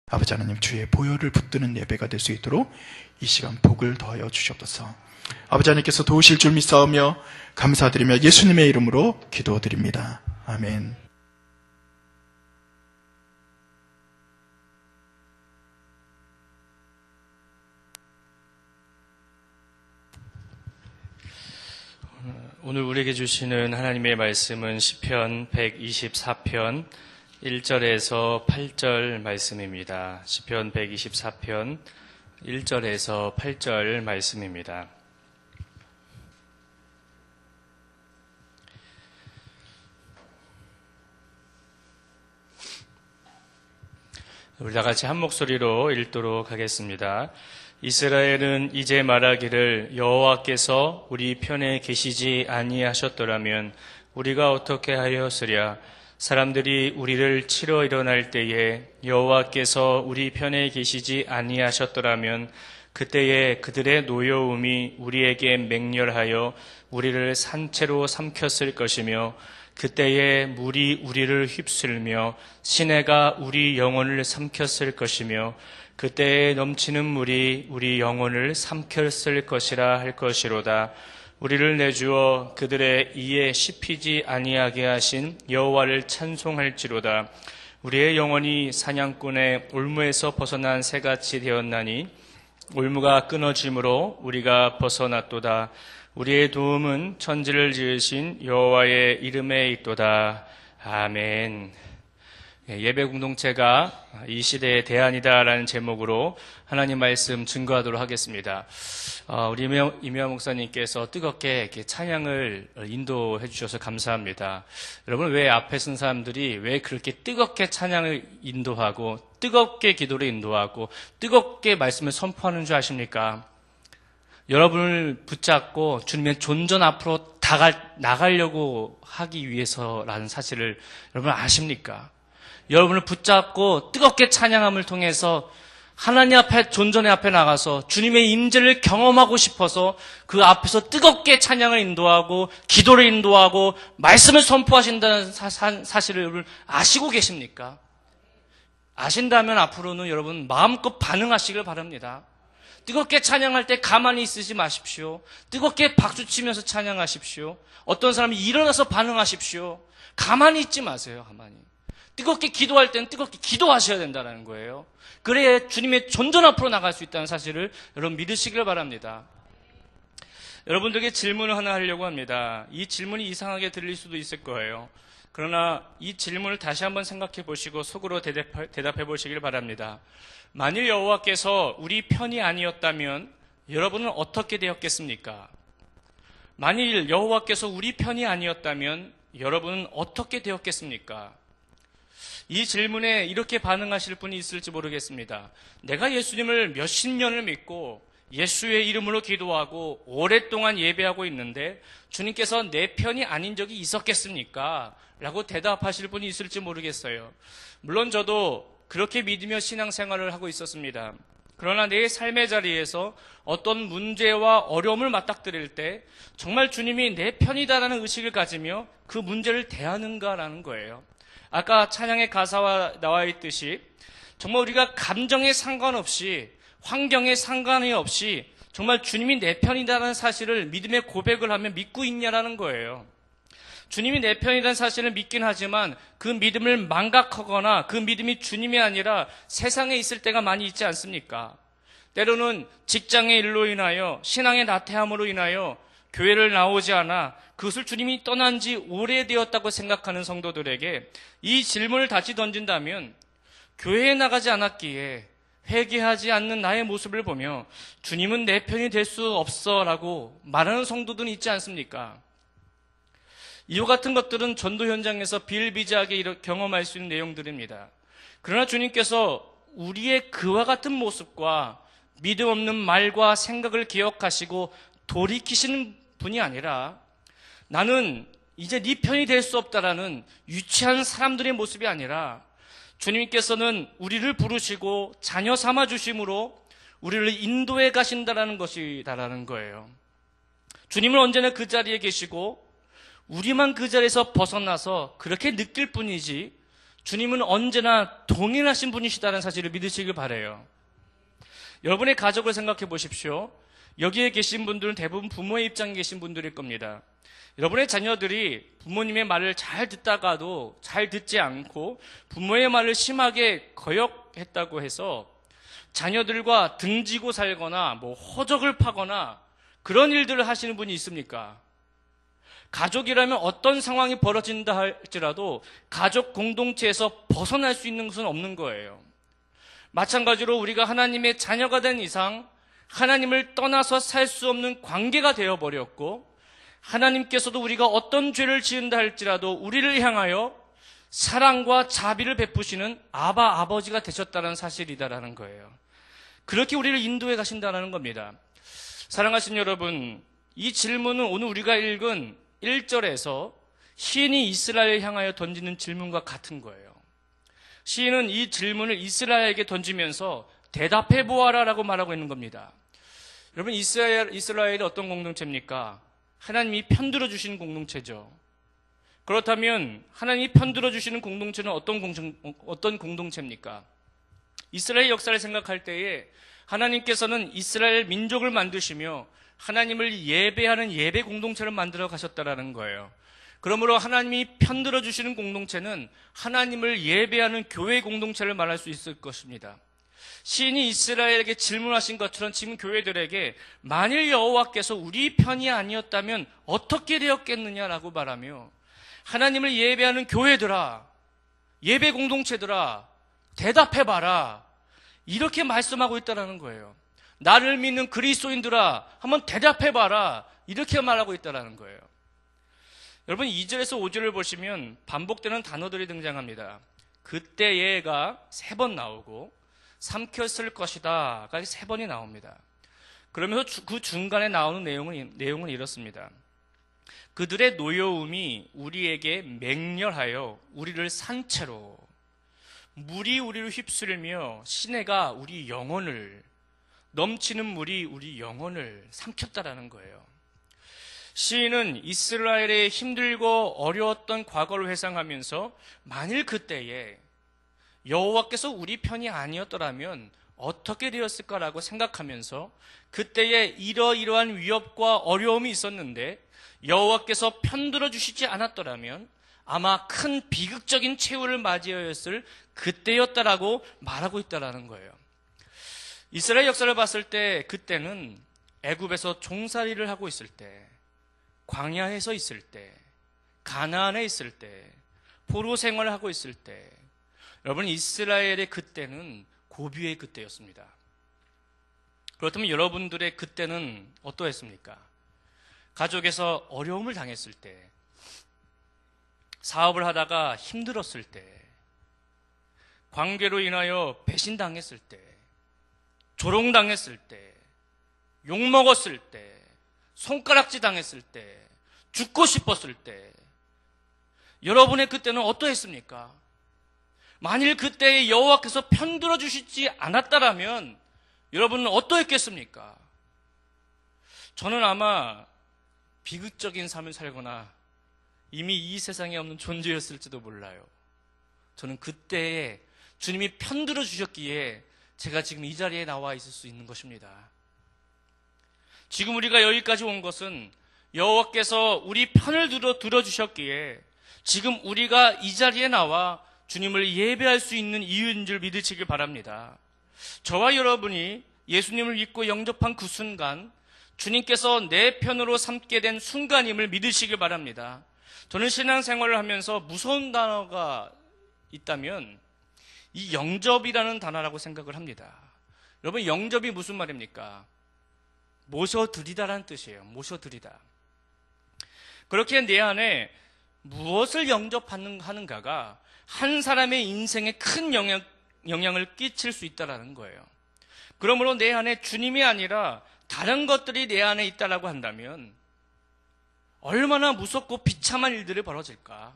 아버지 하나님, 주의 보혈을 붙드는 예배가 될 수 있도록 이 시간 복을 더하여 주시옵소서. 아버지 하나님께서 도우실 줄 믿사오며 감사드리며 예수님의 이름으로 기도드립니다. 아멘. 오늘 우리에게 주시는 하나님의 말씀은 시편 124편 1절에서 8절 말씀입니다. 시편 124편 1절에서 8절 말씀입니다. 우리 다 같이 한 목소리로 읽도록 하겠습니다. 이스라엘은 이제 말하기를 여호와께서 우리 편에 계시지 아니하셨더라면 우리가 어떻게 하였으랴. 사람들이 우리를 치러 일어날 때에 여호와께서 우리 편에 계시지 아니하셨더라면 그때에 그들의 노여움이 우리에게 맹렬하여 우리를 산채로 삼켰을 것이며 그때에 물이 우리를 휩쓸며 시내가 우리 영혼을 삼켰을 것이며 그때에 넘치는 물이 우리 영혼을 삼켰을 것이라 할 것이로다. 우리를 내주어 그들의 이에 씹히지 아니하게 하신 여호와를 찬송할지로다. 우리의 영혼이 사냥꾼의 올무에서 벗어난 새같이 되었나니 올무가 끊어짐으로 우리가 벗어났도다. 우리의 도움은 천지를 지으신 여호와의 이름에 있도다. 아멘. 예배 공동체가 이 시대의 대안이다라는 제목으로 하나님 말씀 증거하도록 하겠습니다. 우리 임혜화 목사님께서 뜨겁게 이렇게 찬양을 인도해 주셔서 감사합니다. 여러분, 왜 앞에 쓴 사람들이 왜 그렇게 뜨겁게 찬양을 인도하고 뜨겁게 기도를 인도하고 뜨겁게 말씀을 선포하는 줄 아십니까? 여러분을 붙잡고 주님의 존전 앞으로 나가려고 하기 위해서라는 사실을 여러분 아십니까? 여러분을 붙잡고 뜨겁게 찬양함을 통해서 하나님 앞에, 존전의 앞에 나가서 주님의 임재를 경험하고 싶어서 그 앞에서 뜨겁게 찬양을 인도하고 기도를 인도하고 말씀을 선포하신다는 사실을 여러분 아시고 계십니까? 아신다면 앞으로는 여러분 마음껏 반응하시길 바랍니다. 뜨겁게 찬양할 때 가만히 있으지 마십시오. 뜨겁게 박수치면서 찬양하십시오. 어떤 사람이 일어나서 반응하십시오. 가만히 있지 마세요. 가만히. 뜨겁게 기도할 때는 뜨겁게 기도하셔야 된다는 거예요. 그래야 주님의 존전 앞으로 나갈 수 있다는 사실을 여러분 믿으시길 바랍니다. 여러분들에게 질문을 하나 하려고 합니다. 이 질문이 이상하게 들릴 수도 있을 거예요. 그러나 이 질문을 다시 한번 생각해 보시고 속으로 대답해 보시길 바랍니다. 만일 여호와께서 우리 편이 아니었다면 여러분은 어떻게 되었겠습니까? 만일 여호와께서 우리 편이 아니었다면 여러분은 어떻게 되었겠습니까? 이 질문에 이렇게 반응하실 분이 있을지 모르겠습니다. 내가 예수님을 몇십 년을 믿고 예수의 이름으로 기도하고 오랫동안 예배하고 있는데 주님께서 내 편이 아닌 적이 있었겠습니까? 라고 대답하실 분이 있을지 모르겠어요. 물론 저도 그렇게 믿으며 신앙생활을 하고 있었습니다. 그러나 내 삶의 자리에서 어떤 문제와 어려움을 맞닥뜨릴 때 정말 주님이 내 편이다라는 의식을 가지며 그 문제를 대하는가라는 거예요. 아까 찬양의 가사와 나와 있듯이 정말 우리가 감정에 상관없이 환경에 상관이 없이 정말 주님이 내 편이다라는 사실을 믿음의 고백을 하며 믿고 있냐라는 거예요. 주님이 내 편이라는 사실을 믿긴 하지만 그 믿음을 망각하거나 그 믿음이 주님이 아니라 세상에 있을 때가 많이 있지 않습니까? 때로는 직장의 일로 인하여 신앙의 나태함으로 인하여 교회를 나오지 않아 그것을 주님이 떠난 지 오래되었다고 생각하는 성도들에게 이 질문을 다시 던진다면 교회에 나가지 않았기에 회개하지 않는 나의 모습을 보며 주님은 내 편이 될 수 없어 라고 말하는 성도들은 있지 않습니까? 이와 같은 것들은 전도 현장에서 비일비재하게 경험할 수 있는 내용들입니다. 그러나 주님께서 우리의 그와 같은 모습과 믿음 없는 말과 생각을 기억하시고 돌이키시는 분이 아니라 나는 이제 네 편이 될 수 없다라는 유치한 사람들의 모습이 아니라 주님께서는 우리를 부르시고 자녀 삼아 주심으로 우리를 인도해 가신다라는 것이다라는 거예요. 주님은 언제나 그 자리에 계시고 우리만 그 자리에서 벗어나서 그렇게 느낄 뿐이지 주님은 언제나 동일하신 분이시다는 사실을 믿으시길 바라요. 여러분의 가족을 생각해 보십시오. 여기에 계신 분들은 대부분 부모의 입장에 계신 분들일 겁니다. 여러분의 자녀들이 부모님의 말을 잘 듣다가도 잘 듣지 않고 부모의 말을 심하게 거역했다고 해서 자녀들과 등지고 살거나 호적을 파거나 그런 일들을 하시는 분이 있습니까? 가족이라면 어떤 상황이 벌어진다 할지라도 가족 공동체에서 벗어날 수 있는 것은 없는 거예요. 마찬가지로 우리가 하나님의 자녀가 된 이상 하나님을 떠나서 살 수 없는 관계가 되어버렸고, 하나님께서도 우리가 어떤 죄를 지은다 할지라도 우리를 향하여 사랑과 자비를 베푸시는 아버지가 되셨다는 사실이다라는 거예요. 그렇게 우리를 인도해 가신다는 겁니다. 사랑하신 여러분, 이 질문은 오늘 우리가 읽은 1절에서 시인이 이스라엘을 향하여 던지는 질문과 같은 거예요. 시인은 이 질문을 이스라엘에게 던지면서 대답해 보아라라고 말하고 있는 겁니다. 여러분, 이스라엘이 어떤 공동체입니까? 하나님이 편들어 주신 공동체죠. 그렇다면 하나님이 편들어 주시는 공동체는 어떤 공동체입니까? 이스라엘 역사를 생각할 때에 하나님께서는 이스라엘 민족을 만드시며 하나님을 예배하는 예배 공동체를 만들어 가셨다라는 거예요. 그러므로 하나님이 편들어 주시는 공동체는 하나님을 예배하는 교회 공동체를 말할 수 있을 것입니다. 시인이 이스라엘에게 질문하신 것처럼 지금 교회들에게 만일 여호와께서 우리 편이 아니었다면 어떻게 되었겠느냐라고 말하며 하나님을 예배하는 교회들아, 예배 공동체들아, 대답해봐라, 이렇게 말씀하고 있다는 거예요. 나를 믿는 그리스도인들아, 한번 대답해봐라, 이렇게 말하고 있다는 거예요. 여러분, 2절에서 5절을 보시면 반복되는 단어들이 등장합니다. 그때에가 3번 나오고 삼켰을 것이다가 3번이 나옵니다. 그러면서 그 중간에 나오는 내용은 이렇습니다. 그들의 노여움이 우리에게 맹렬하여 우리를 산채로, 물이 우리를 휩쓸며 시내가 우리 영혼을, 넘치는 물이 우리 영혼을 삼켰다라는 거예요. 시인은 이스라엘의 힘들고 어려웠던 과거를 회상하면서 만일 그때에 여호와께서 우리 편이 아니었더라면 어떻게 되었을까라고 생각하면서 그때에 이러이러한 위협과 어려움이 있었는데 여호와께서 편들어 주시지 않았더라면 아마 큰 비극적인 최후를 맞이하였을 그때였다라고 말하고 있다라는 거예요. 이스라엘 역사를 봤을 때 그때는 애굽에서 종살이를 하고 있을 때, 광야에서 있을 때, 가나안에 있을 때, 포로 생활을 하고 있을 때, 여러분, 이스라엘의 그때는 고비의 그때였습니다. 그렇다면 여러분들의 그때는 어떠했습니까? 가족에서 어려움을 당했을 때, 사업을 하다가 힘들었을 때, 관계로 인하여 배신당했을 때, 조롱당했을 때, 욕먹었을 때, 손가락질 당했을 때, 죽고 싶었을 때, 여러분의 그때는 어떠했습니까? 만일 그때에 여호와께서 편들어 주시지 않았다라면 여러분은 어떠했겠습니까? 저는 아마 비극적인 삶을 살거나 이미 이 세상에 없는 존재였을지도 몰라요. 저는 그때에 주님이 편들어 주셨기에 제가 지금 이 자리에 나와 있을 수 있는 것입니다. 지금 우리가 여기까지 온 것은 여호와께서 우리 편을 들어주셨기에 지금 우리가 이 자리에 나와 주님을 예배할 수 있는 이유인 줄 믿으시길 바랍니다. 저와 여러분이 예수님을 믿고 영접한 그 순간 주님께서 내 편으로 삼게 된 순간임을 믿으시길 바랍니다. 저는 신앙생활을 하면서 무서운 단어가 있다면 이 영접이라는 단어라고 생각을 합니다. 여러분, 영접이 무슨 말입니까? 모셔드리다라는 뜻이에요. 모셔드리다. 그렇게 내 안에 무엇을 영접하는가가 한 사람의 인생에 큰 영향을 끼칠 수 있다는 거예요. 그러므로 내 안에 주님이 아니라 다른 것들이 내 안에 있다라고 한다면 얼마나 무섭고 비참한 일들이 벌어질까?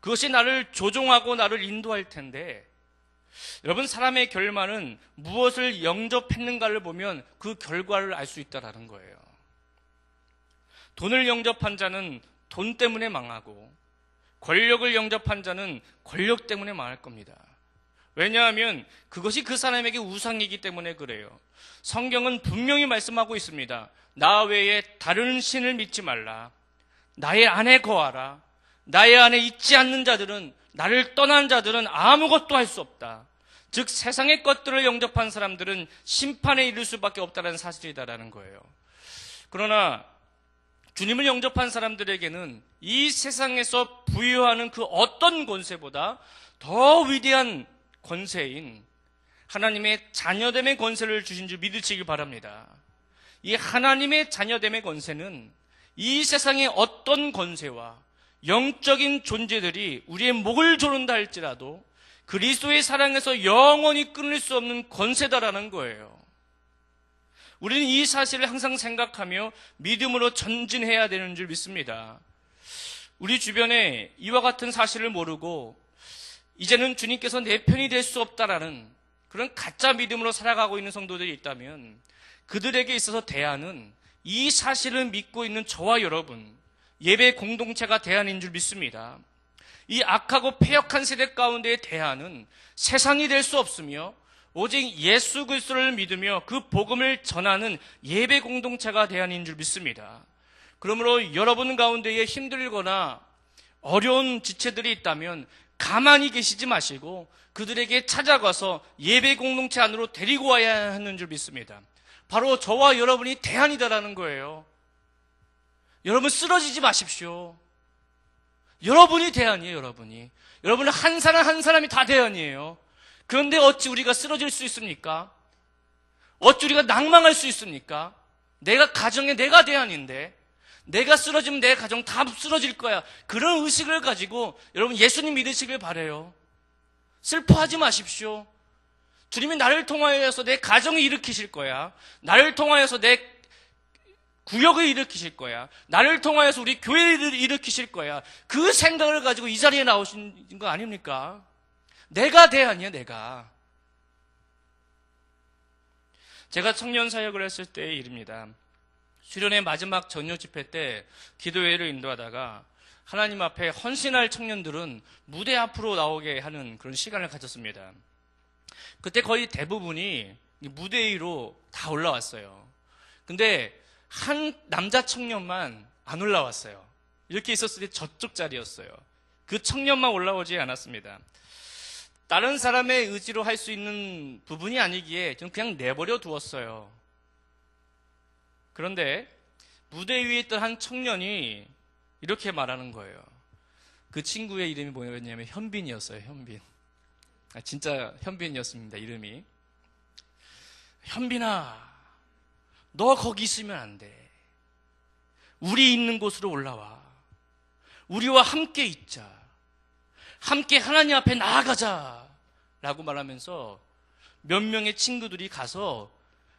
그것이 나를 조종하고 나를 인도할 텐데, 여러분, 사람의 결말은 무엇을 영접했는가를 보면 그 결과를 알 수 있다는 거예요. 돈을 영접한 자는 돈 때문에 망하고, 권력을 영접한 자는 권력 때문에 망할 겁니다. 왜냐하면 그것이 그 사람에게 우상이기 때문에 그래요. 성경은 분명히 말씀하고 있습니다. 나 외에 다른 신을 믿지 말라. 나의 안에 거하라. 나의 안에 있지 않는 자들은, 나를 떠난 자들은 아무것도 할 수 없다. 즉 세상의 것들을 영접한 사람들은 심판에 이를 수밖에 없다는 사실이다라는 거예요. 그러나 주님을 영접한 사람들에게는 이 세상에서 부여하는 그 어떤 권세보다 더 위대한 권세인 하나님의 자녀됨의 권세를 주신 줄 믿으시길 바랍니다. 이 하나님의 자녀됨의 권세는 이 세상의 어떤 권세와 영적인 존재들이 우리의 목을 조른다 할지라도 그리스도의 사랑에서 영원히 끊을 수 없는 권세다라는 거예요. 우리는 이 사실을 항상 생각하며 믿음으로 전진해야 되는 줄 믿습니다. 우리 주변에 이와 같은 사실을 모르고 이제는 주님께서 내 편이 될 수 없다라는 그런 가짜 믿음으로 살아가고 있는 성도들이 있다면 그들에게 있어서 대안은 이 사실을 믿고 있는 저와 여러분, 예배 공동체가 대안인 줄 믿습니다. 이 악하고 패역한 세대 가운데의 대안은 세상이 될 수 없으며 오직 예수 그리스도를 믿으며 그 복음을 전하는 예배 공동체가 대안인 줄 믿습니다. 그러므로 여러분 가운데에 힘들거나 어려운 지체들이 있다면 가만히 계시지 마시고 그들에게 찾아가서 예배 공동체 안으로 데리고 와야 하는 줄 믿습니다. 바로 저와 여러분이 대안이다라는 거예요. 여러분 쓰러지지 마십시오. 여러분이 대안이에요, 여러분이. 여러분은 한 사람 한 사람이 다 대안이에요. 그런데 어찌 우리가 쓰러질 수 있습니까? 어찌 우리가 낭망할 수 있습니까? 내가 가정에 내가 대안인데 내가 쓰러지면 내 가정 다 쓰러질 거야. 그런 의식을 가지고 여러분 예수님 믿으시길 바라요. 슬퍼하지 마십시오. 주님이 나를 통하여서 내 가정을 일으키실 거야. 나를 통하여서 내 구역을 일으키실 거야. 나를 통하여서 우리 교회를 일으키실 거야. 그 생각을 가지고 이 자리에 나오신 거 아닙니까? 내가 대안이야, 내가. 제가 청년 사역을 했을 때의 일입니다. 수련회 마지막 전요 집회 때 기도회를 인도하다가 하나님 앞에 헌신할 청년들은 무대 앞으로 나오게 하는 그런 시간을 가졌습니다. 그때 거의 대부분이 무대 위로 다 올라왔어요. 근데 한 남자 청년만 안 올라왔어요. 이렇게 있었을 때 저쪽 자리였어요. 그 청년만 올라오지 않았습니다. 다른 사람의 의지로 할 수 있는 부분이 아니기에 좀 그냥 내버려 두었어요. 그런데 무대 위에 있던 한 청년이 이렇게 말하는 거예요. 그 친구의 이름이 뭐였냐면 현빈이었어요. 현빈. 진짜 현빈이었습니다. 이름이. 현빈아, 너 거기 있으면 안 돼. 우리 있는 곳으로 올라와. 우리와 함께 있자. 함께 하나님 앞에 나아가자. 라고 말하면서 몇 명의 친구들이 가서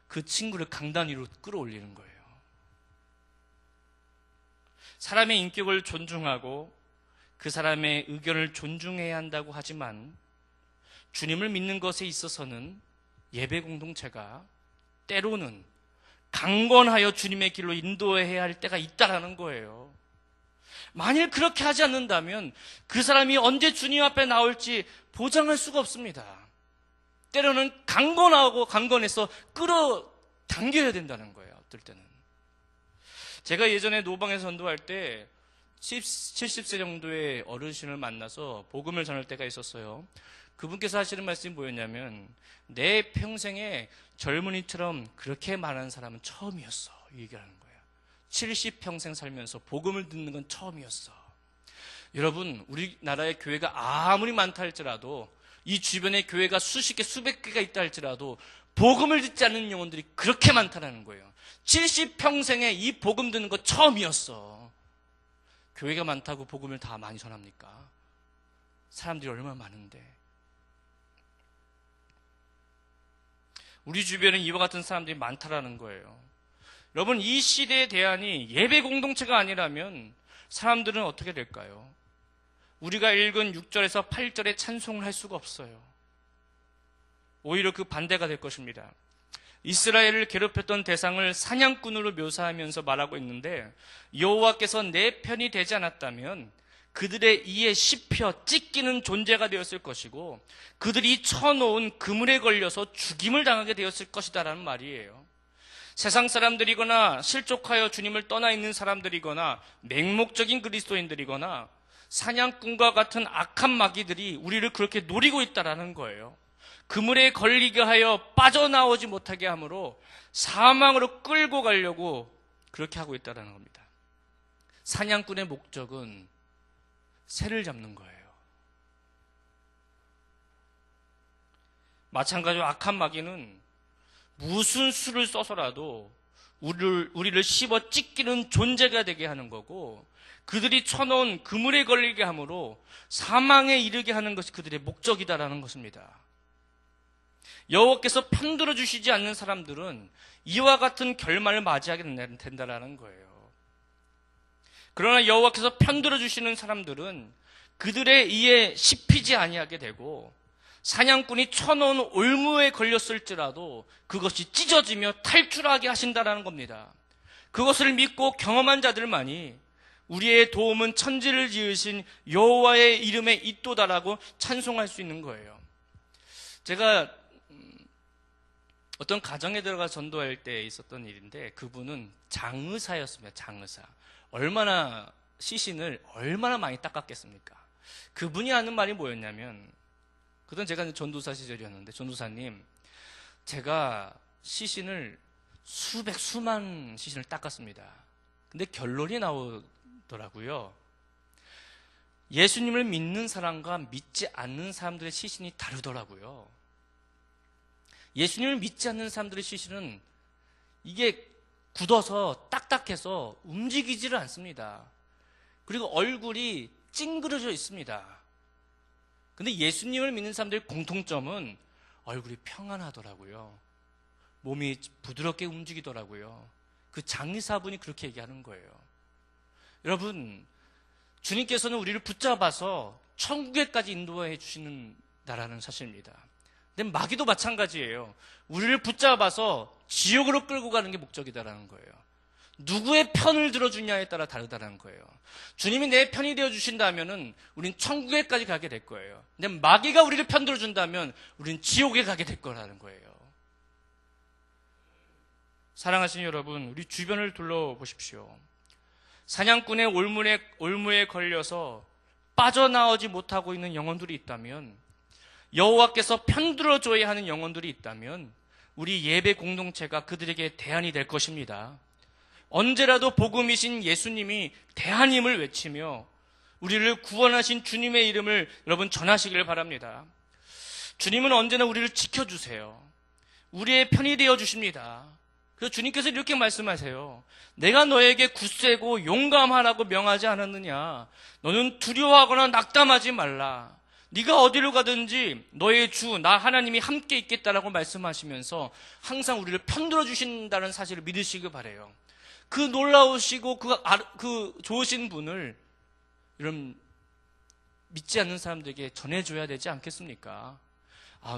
그 친구를 강단 위로 끌어올리는 거예요. 사람의 인격을 존중하고 그 사람의 의견을 존중해야 한다고 하지만 주님을 믿는 것에 있어서는 예배 공동체가 때로는 강건하여 주님의 길로 인도해야 할 때가 있다라는 거예요. 만일 그렇게 하지 않는다면 그 사람이 언제 주님 앞에 나올지 보장할 수가 없습니다. 때로는 강건해서 끌어당겨야 된다는 거예요. 어떨 때는. 제가 예전에 노방에서 전도할 때 70세 정도의 어르신을 만나서 복음을 전할 때가 있었어요. 그분께서 하시는 말씀이 뭐였냐면 내 평생에 젊은이처럼 그렇게 말하는 사람은 처음이었어. 이 얘기를 하는 거예요. 70평생 살면서 복음을 듣는 건 처음이었어. 여러분, 우리나라의 교회가 아무리 많다 할지라도 이 주변에 교회가 수십 개, 수백 개가 있다 할지라도 복음을 듣지 않는 영혼들이 그렇게 많다는 거예요. 70평생에 이 복음 듣는 거 처음이었어. 교회가 많다고 복음을 다 많이 전합니까? 사람들이 얼마나 많은데. 우리 주변에 이와 같은 사람들이 많다라는 거예요. 여러분, 이 시대의 대안이 예배 공동체가 아니라면 사람들은 어떻게 될까요? 우리가 읽은 6절에서 8절에 찬송을 할 수가 없어요. 오히려 그 반대가 될 것입니다. 이스라엘을 괴롭혔던 대상을 사냥꾼으로 묘사하면서 말하고 있는데 여호와께서 내 편이 되지 않았다면 그들의 이에 씹혀 찢기는 존재가 되었을 것이고 그들이 쳐놓은 그물에 걸려서 죽임을 당하게 되었을 것이다라는 말이에요. 세상 사람들이거나 실족하여 주님을 떠나 있는 사람들이거나 맹목적인 그리스도인들이거나 사냥꾼과 같은 악한 마귀들이 우리를 그렇게 노리고 있다라는 거예요. 그물에 걸리게 하여 빠져나오지 못하게 함으로 사망으로 끌고 가려고 그렇게 하고 있다는 겁니다. 사냥꾼의 목적은 새를 잡는 거예요. 마찬가지로 악한 마귀는 무슨 수를 써서라도 우리를 씹어 찢기는 존재가 되게 하는 거고 그들이 쳐놓은 그물에 걸리게 함으로 사망에 이르게 하는 것이 그들의 목적이다라는 것입니다. 여호와께서 편들어 주시지 않는 사람들은 이와 같은 결말을 맞이하게 된다라는 거예요. 그러나 여호와께서 편들어 주시는 사람들은 그들의 이에 씹히지 아니하게 되고 사냥꾼이 쳐놓은 올무에 걸렸을지라도 그것이 찢어지며 탈출하게 하신다라는 겁니다. 그것을 믿고 경험한 자들만이 우리의 도움은 천지를 지으신 여호와의 이름에 있도다라고 찬송할 수 있는 거예요. 제가 어떤 가정에 들어가 전도할 때 있었던 일인데 그분은 장의사였습니다. 장의사. 얼마나 시신을 얼마나 많이 닦았겠습니까? 그분이 하는 말이 뭐였냐면 그건 제가 전도사 시절이었는데 전도사님 제가 시신을 수만 시신을 닦았습니다. 근데 결론이 나오더라고요. 예수님을 믿는 사람과 믿지 않는 사람들의 시신이 다르더라고요. 예수님을 믿지 않는 사람들의 시신은 이게 굳어서 딱딱해서 움직이지를 않습니다. 그리고 얼굴이 찡그러져 있습니다. 근데 예수님을 믿는 사람들의 공통점은 얼굴이 평안하더라고요. 몸이 부드럽게 움직이더라고요. 그 장의사분이 그렇게 얘기하는 거예요. 여러분, 주님께서는 우리를 붙잡아서 천국에까지 인도해 주시는다라는 사실입니다. 근데 마귀도 마찬가지예요. 우리를 붙잡아서 지옥으로 끌고 가는 게 목적이다라는 거예요. 누구의 편을 들어주냐에 따라 다르다는 거예요. 주님이 내 편이 되어주신다면 우린 천국에까지 가게 될 거예요. 근데 마귀가 우리를 편 들어준다면 우린 지옥에 가게 될 거라는 거예요. 사랑하시는 여러분, 우리 주변을 둘러보십시오. 사냥꾼의 올무에 걸려서 빠져나오지 못하고 있는 영혼들이 있다면, 여호와께서 편들어줘야 하는 영혼들이 있다면 우리 예배 공동체가 그들에게 대안이 될 것입니다. 언제라도 복음이신 예수님이 대안임을 외치며 우리를 구원하신 주님의 이름을 여러분 전하시기를 바랍니다. 주님은 언제나 우리를 지켜주세요. 우리의 편이 되어 주십니다. 그래서 주님께서 이렇게 말씀하세요. 내가 너에게 굳세고 용감하라고 명하지 않았느냐. 너는 두려워하거나 낙담하지 말라. 네가 어디로 가든지 너의 주, 나 하나님이 함께 있겠다라고 말씀하시면서 항상 우리를 편들어 주신다는 사실을 믿으시기 바라요. 그 놀라우시고 그 좋으신 분을 이런 믿지 않는 사람들에게 전해줘야 되지 않겠습니까?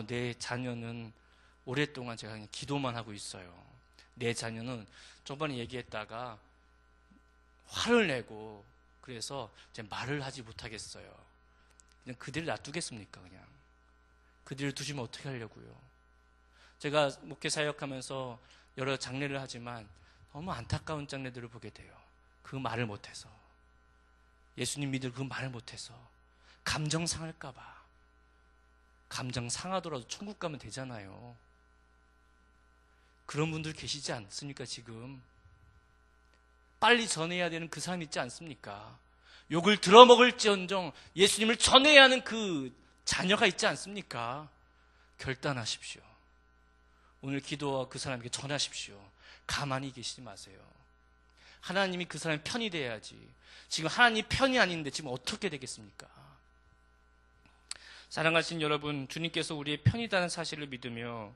내 자녀는 오랫동안 제가 그냥 기도만 하고 있어요. 내 자녀는 저번에 얘기했다가 화를 내고 그래서 이제 말을 하지 못하겠어요. 그냥 그들을 놔두겠습니까? 그냥 그들을 두시면 어떻게 하려고요? 제가 목회 사역하면서 여러 장례를 하지만 너무 안타까운 장례들을 보게 돼요. 그 말을 못해서, 예수님 믿을 그 말을 못해서 감정 상할까 봐. 감정 상하더라도 천국 가면 되잖아요. 그런 분들 계시지 않습니까? 지금 빨리 전해야 되는 그 사람 있지 않습니까? 욕을 들어먹을지언정 예수님을 전해야 하는 그 자녀가 있지 않습니까? 결단하십시오. 오늘 기도와 그 사람에게 전하십시오. 가만히 계시지 마세요. 하나님이 그 사람의 편이 돼야지. 지금 하나님 편이 아닌데 지금 어떻게 되겠습니까? 사랑하신 여러분, 주님께서 우리의 편이라는 사실을 믿으며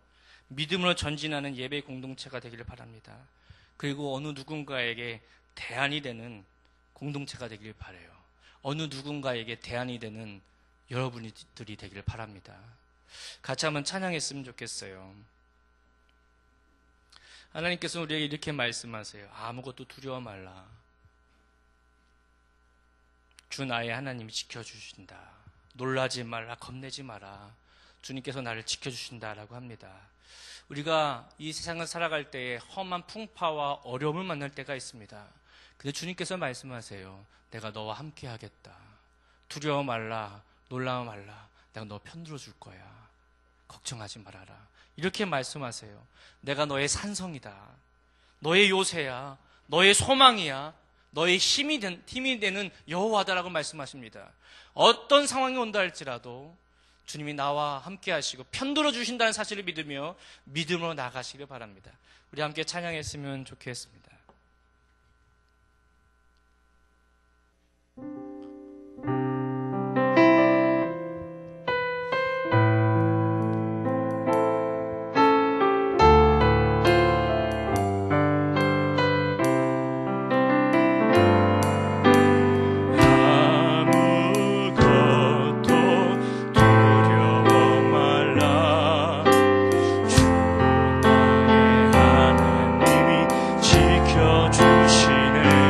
믿음으로 전진하는 예배 공동체가 되기를 바랍니다. 그리고 어느 누군가에게 대안이 되는 공동체가 되기를 바라요. 어느 누군가에게 대안이 되는 여러분들이 되기를 바랍니다. 같이 한번 찬양했으면 좋겠어요. 하나님께서 우리에게 이렇게 말씀하세요. 아무것도 두려워 말라. 주 나의 하나님이 지켜주신다. 놀라지 말라, 겁내지 마라. 주님께서 나를 지켜주신다라고 합니다. 우리가 이 세상을 살아갈 때에 험한 풍파와 어려움을 만날 때가 있습니다. 근데 주님께서 말씀하세요. 내가 너와 함께 하겠다. 두려워 말라, 놀라워 말라. 내가 너 편들어 줄 거야. 걱정하지 말아라. 이렇게 말씀하세요. 내가 너의 산성이다. 너의 요새야. 너의 소망이야. 너의 힘이 되는 여호와다라고 말씀하십니다. 어떤 상황이 온다 할지라도 주님이 나와 함께 하시고 편들어 주신다는 사실을 믿으며 믿음으로 나가시길 바랍니다. 우리 함께 찬양했으면 좋겠습니다.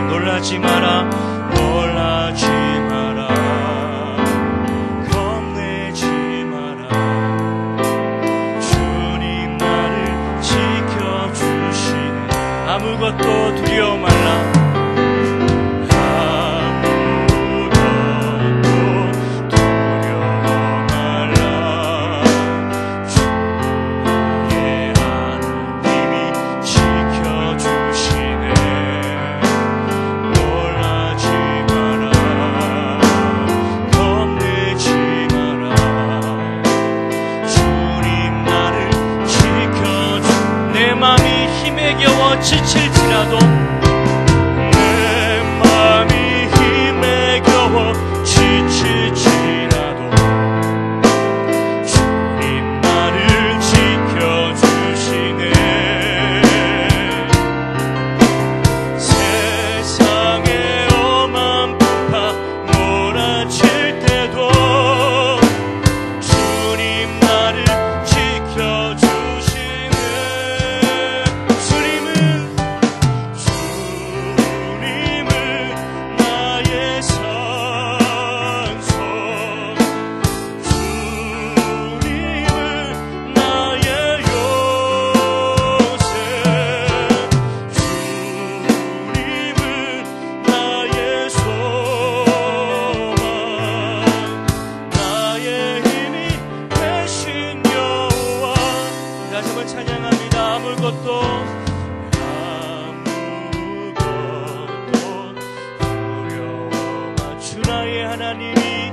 놀라지 마라, 놀라지 마라, 겁내지 마라. 주님 나를 지켜주시네. 아무것도 두려워 말라. 지칠지라도 내 마음이 힘에 겨워 지칠지라도 주님 나를 지켜주시네. 세상에 엄한 풍파 몰아칠 때도 주님 나를 지켜주시네. 찬양합니다. 아무것도 두려워 마. 주 나의 하나님이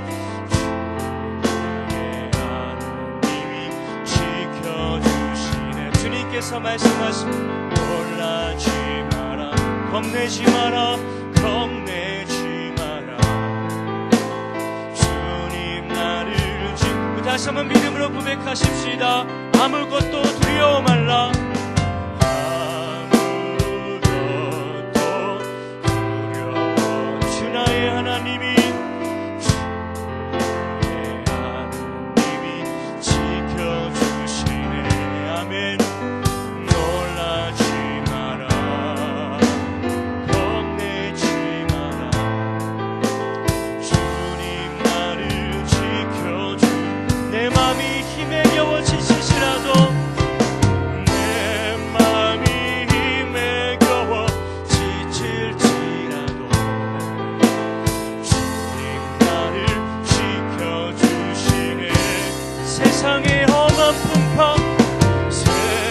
지켜주시네. 주님께서 말씀하십니다. 놀라지 마라, 겁내지 마라, 겁내지 마라. 주님 나를 다시 한번 믿음으로 고백하십시다. 아무것도 두려워 말라. 아무것도 두려워. 주 나의 하나님이 지켜주시네. 아멘. 놀라지 마라, 겁내지 마라. 주님 나를 지켜주. 내 맘이 힘에 겨워 지치시라도 내 맘이 힘에 겨워 지칠지라도 주님 나를 지켜주시네. 세상의 험한 풍파 세상의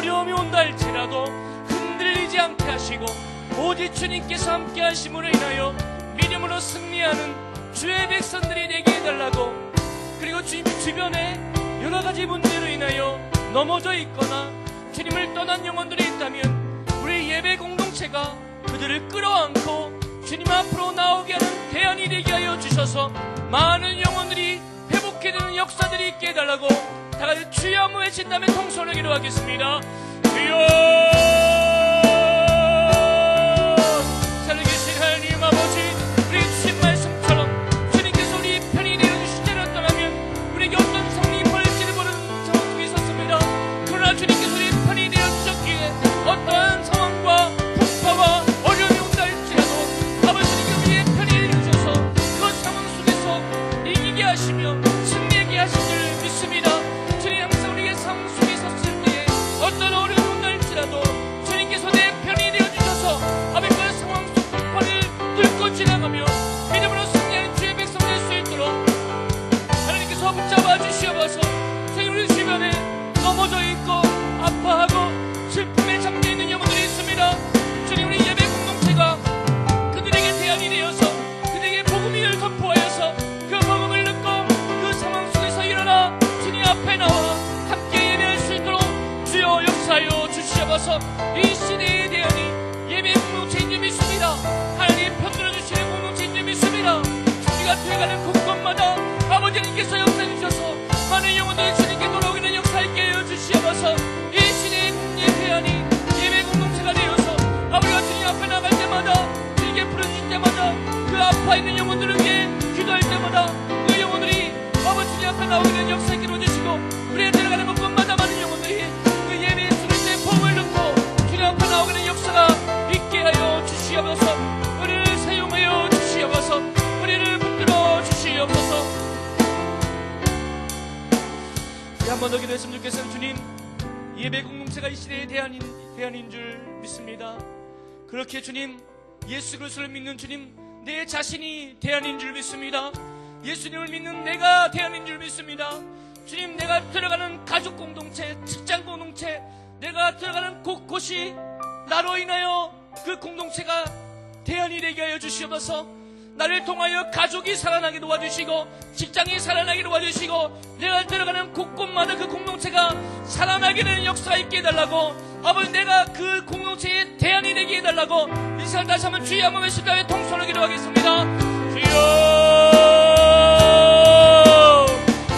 어려움이 온다 할지라도 흔들리지 않게 하시고 오직 주님께서 함께 하심으로 인하여 믿음으로 승리하는 주의 백성들이 되게 해달라고, 그리고 주님 주변에 여러가지 문제로 인하여 넘어져 있거나 주님을 떠난 영혼들이 있다면 우리 예배 공동체가 그들을 끌어안고 주님 앞으로 나오게 하는 대안이 되게 하여 주셔서 많은 영혼들이 회복해 되는 역사들이 있게 해달라고 다같이 주여 한번 외친 다음에 통성을 기도하겠습니다. 주여! 살아계신 하나님 아버지, 우리 주신 말씀처럼 주님께서 우리 편이 되어주시지 않았다면 우리에게 어떤 상황이 벌일지를 모르는 상황 속에 있었습니다. 그러나 주님께서 우리 편이 되어주셨기에 어떠한 상황과 풍파와 어려움이 온다 할지라도 아버지님께 우리의 편이 되어주셔서 그 상황 속에서 이기게 하시며 승리하게 하신 줄 믿습니다. 주님 항상 우리의 상황 속에 있었을 때에 어떤 어려움이 온다 할지라도 주님께서 내 편이 되어주셔서 아버지 그 상황 속 풍파를 뚫고 지나가며 믿음으로 승리하는 주의 백성 될 수 있도록 하나님께서 붙잡아 주시옵소서. 주님 우리 주변에 넘어져 있고 아파하고 슬픔에 잠겨있는 영혼들이 있습니다. 주님 우리 예배 공동체가 그들에게 대안이 되어서 그들에게 복음을 선포하여서 그 복음을 듣고 그 상황 속에서 일어나 주님 앞에 나와 함께 예배할 수 있도록 주여 역사하여 주시옵소서. 이 시대의 대안이 예배 공동체인 줄 믿습니다. 하나님 편들어 주시는 공동체인 줄 믿습니다. 주님과 되어가는 곳곳마다 아버지님께서 역사해 주셔서 많은 영혼들이 주님께 돌아오기는 역사있게 하여 주시옵소서. 이 시대의 대안이 예배 공동체가 되어서 아버지가 주님 앞에 나갈 때마다 주님께 부르실 때마다 그 아파 있는 영혼들을 위해 기도할 때마다 그 영혼들이 아버지 주님 앞에 나오기는 역사있게 이루어주시고 우리의 들어가는 곳곳마다 많은 영혼들이 그 예배의 수를 때 복음을 듣고 주님 앞에 나오기는 역사가 있게 하여 주시옵소서. 우리를 사용하여 주시옵소서. 우리를 붙들어 주시옵소서. 한 번 더 기도했으면 좋겠어요. 주님, 예배 공동체가 이 시대의 대안인 줄 믿습니다. 그렇게 주님, 예수 그리스도를 믿는 주님, 내 자신이 대안인 줄 믿습니다. 예수님을 믿는 내가 대안인 줄 믿습니다. 주님, 내가 들어가는 가족 공동체, 직장 공동체, 내가 들어가는 곳곳이 나로 인하여 그 공동체가 대안이 되게 하여 주시옵소서. 나를 통하여 가족이 살아나게 도와주시고 직장이 살아나게 도와주시고 내가 들어가는 곳곳마다 그 공동체가 살아나게 되는 역사가 있게 해달라고, 아버지 내가 그 공동체의 대안이 되게 해달라고 이 시간 다시 한번 주의 한번 외칠 다음에 통성을 기도하겠습니다. 주여!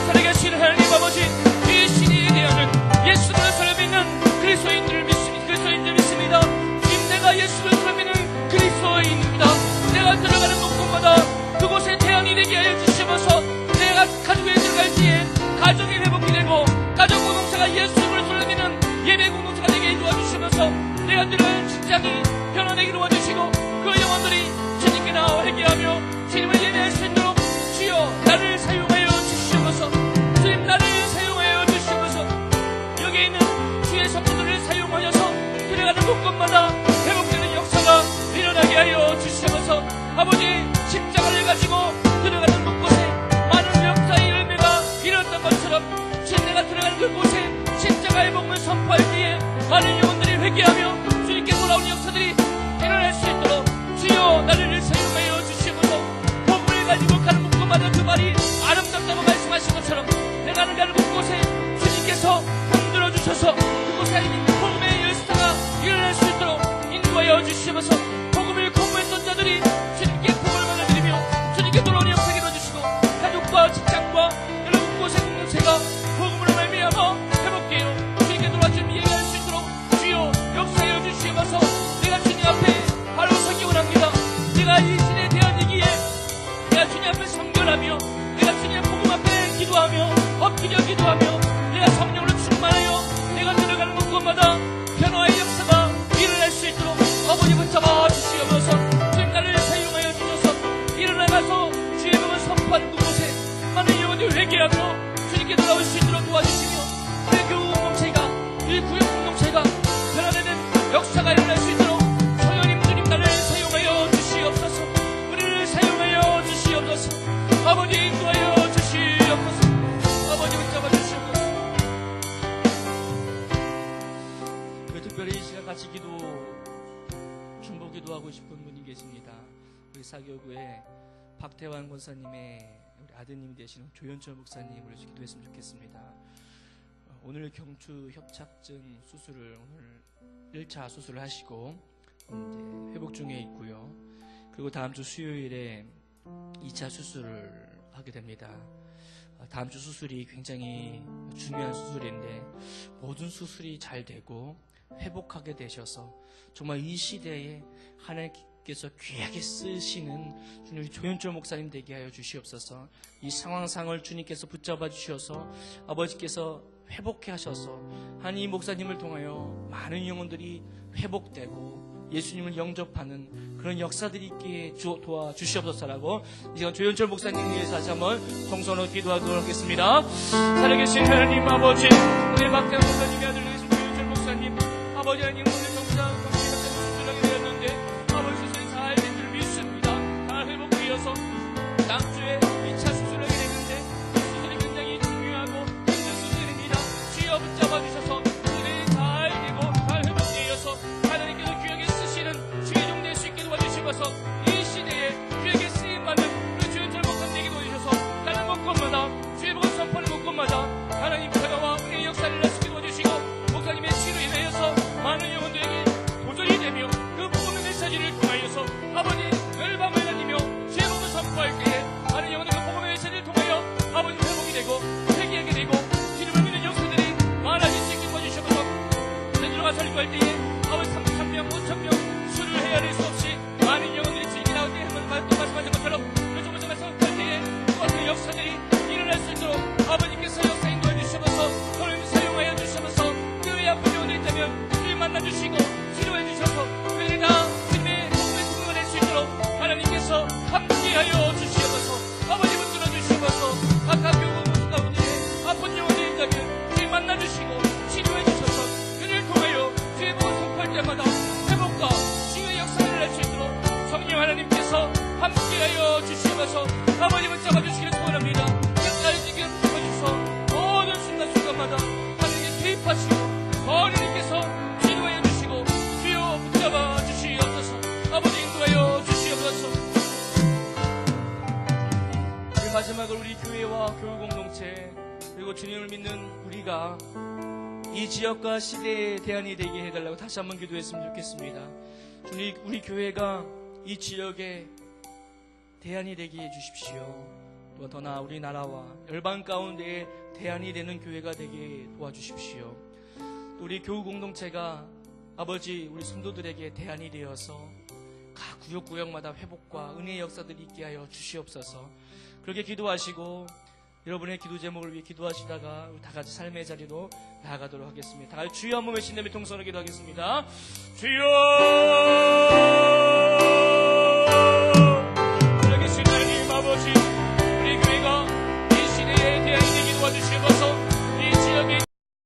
살아계신 하나님 아버지, 이 시대의 대안은 예수 그리스도를 믿는 그리스도인 줄 믿습니다. 주님, 내가 예수 그리스도를 믿는 그리스도인입니다. 내가 들어가는 곳곳마다 그곳에 대안이 되게 하여 주시면서 내가 가족에 들어갈 때에 가족이 회복이 되고 가족 공동체가 예수 그리스도를 믿는 예배 공동체가 되게 해 도와주시면서 내가 들어가는 직장이 변화되게 도와주시고 그 영혼들이 주님께 나와 회개하며 주님을 예배할 수 있도록 주여 나를 사용하여 주시옵소서. 주님 나를 사용하여 주시옵소서. 여기에 있는 주의 성도들을 사용하여서 들어가는 곳곳마다 회복되는 역사가 일어나게 하여 주시옵소서. 아버지, 십자가를 가지고 들어가는 곳곳에 많은 역사의 열매가 일어났던 것처럼 주님 내가 들어가는 그곳에 십자가의 복음을 선포할 때에 많은 영혼들이 회개하며 주님께 돌아오는 역사들이 일어날 수 있도록 주여 나를 사용하여 주시옵소서. 복음을 가지고 가는 곳곳마다 그 말이 아름답다고 말씀하신 것처럼 내가 가는 곳곳에 주님께서 흔들어 주셔서 그곳에 복음의 열사가 일어날 수 있도록 인도하여 주시옵소서. 복음을 공부했던 자들이 주님께 복음을 받아들이며 주님께 돌아오는 역사를 이루어주시고 가족과 직장과 여러 곳곳의 공동체가 복음으로 말미암아 회복되어 주님께 돌아주님 예배할 수 있도록 주여 역사하여 주시옵소서. 내가 주님 앞에 바로 서기 원합니다. 내가 이 시대에 대한이기에 내가 주님 앞에 성결하며 내가 주님 복음 앞에 기도하며 엎드려 기도하며 내가 성령으로 충만하여 내가 들어가는 곳곳마다 변화의 역사가 일어날 수 있도록 아버지 붙잡아 주시옵소서. 주님 나를 사용하여 주셔서 일어나가서 주의 복음을 선포하는 그곳에 많은 영혼들이 회개하며 주님께 돌아올 수 있도록 도와주시며 우리 교우 공동체가 우리 구역 공동체가 변화되는 역사가 일어날 수 있도록 소연님 주님 나를 사용하여 주시옵소서. 우리를 사용하여 주시옵소서. 아버지 인도하여 주시옵소서. 아버지 붙잡아 주시옵소서. 우리 특별히 이 시간 같이 중보 기도하고 싶은 분이 계십니다. 우리 사교구에 박태환 권사님의 우리 아드님이 되시는 조현철 목사님을 위해서 기도했으면 좋겠습니다. 오늘 경추 협착증 수술을 오늘 1차 수술을 하시고 이제 회복 중에 있고요. 그리고 다음 주 수요일에 2차 수술을 하게 됩니다. 다음 주 수술이 굉장히 중요한 수술인데 모든 수술이 잘 되고 회복하게 되셔서 정말 이 시대에 하나님께서 귀하게 쓰시는 주님 조현철 목사님 되게 하여 주시옵소서. 이 상황상을 주님께서 붙잡아 주셔서 아버지께서 회복해 하셔서 이 목사님을 통하여 많은 영혼들이 회복되고 예수님을 영접하는 그런 역사들이 있기에 도와주시옵소서라고 이 시간 조현철 목사님 위해서 다시 한번 성선으로 기도하도록 하겠습니다. 살아계신 하나님 아버지, 우리 박태환 목사님의 아들 되신 조현철 목사님 아버지 하나님, 오늘 정상 수술하게 되었는데 아버지 수술이 잘 된 줄 믿습니다. 다 회복되어서 다음 주에 2차 수술을 하게 되는데 수술이 굉장히 중요하고 힘든 수술입니다. 주여 붙잡아 주셔서 수술이 잘 되고 잘 회복되어서 하나님께서 귀하게 쓰시는 주의 종 될 수 있게 도와주시면서 이 시대에 귀하게 쓰임받는 우리 조현철 목사님 되게 도와주셔서 다른 곳곳마다 주의 복음 선포하는 곳곳마다 하나님 사과와 은혜의 역사를 하시게 도와주시고 목사님의 치료에 인하여서 많은 영혼들에게 도전이 되며 그 복음의 메시지를 통하여서 아버지 열방을 다니며 주의 복음을 선포할 때에 많은 영혼들 그 복음의 메시지를 통하여 아버지 회복이 되고 회개하게 되고 주님을 믿는 영혼들이 많아질 수 있게 도와주시면서 들어가 설교할 때에 아버지 3,000명, 5,000명 수를 헤아릴 수 없이 많은 영혼들이 즐기 나올 때에 또 말씀하신 것처럼 요즘을 설교할 때에 그것의 역사들이 일어날 수 있도록 아버지께서 역사 인도해 주시면서 하나님 사용하여 주시면서 교회 아픈 영혼들이 있다면 주님 만나주시고 치료해 주셔서 그들이 다 주님의 복음의 증거가 될 수 있도록 하나님께서 함께하여 주시옵소서. 아버지 붙들어 주시면서 각각 교회 가운데 아픈 영혼들이 있다면 주님 만나주시고 치료해 주셔서 그들을 통하여 주의 복음을 선포할 때마다 회복과 치유의 역사를 할 수 있도록 성령 하나님께서 함께하여 주시면서 아버지 붙잡아 주시기를 소원합니다. 끝까지 붙잡아주셔서 모든 순간순간마다 하나님께 개입하시고 하나님께서 치료하여 주시고 주여 붙잡아 주시옵소서. 아버지 인도하여 주시옵소서. 우리 마지막으로 우리 교회와 교회 공동체 그리고 주님을 믿는 우리가 이 지역과 시대의 대안이 되게 해달라고 다시 한번 기도했으면 좋겠습니다. 주님, 우리 교회가 이 지역의 대안이 되게 해주십시오. 또 더 나아 우리나라와 열방 가운데에 대안이 되는 교회가 되게 도와주십시오. 또 우리 교우 공동체가 아버지 우리 성도들에게 대안이 되어서 각 구역구역마다 회복과 은혜의 역사들이 있게 하여 주시옵소서. 그렇게 기도하시고 여러분의 기도 제목을 위해 기도하시다가 다 같이 삶의 자리로 나아가도록 하겠습니다. 다 같이 주여 한 번 외친 다음에 통성으로 기도하겠습니다. 주여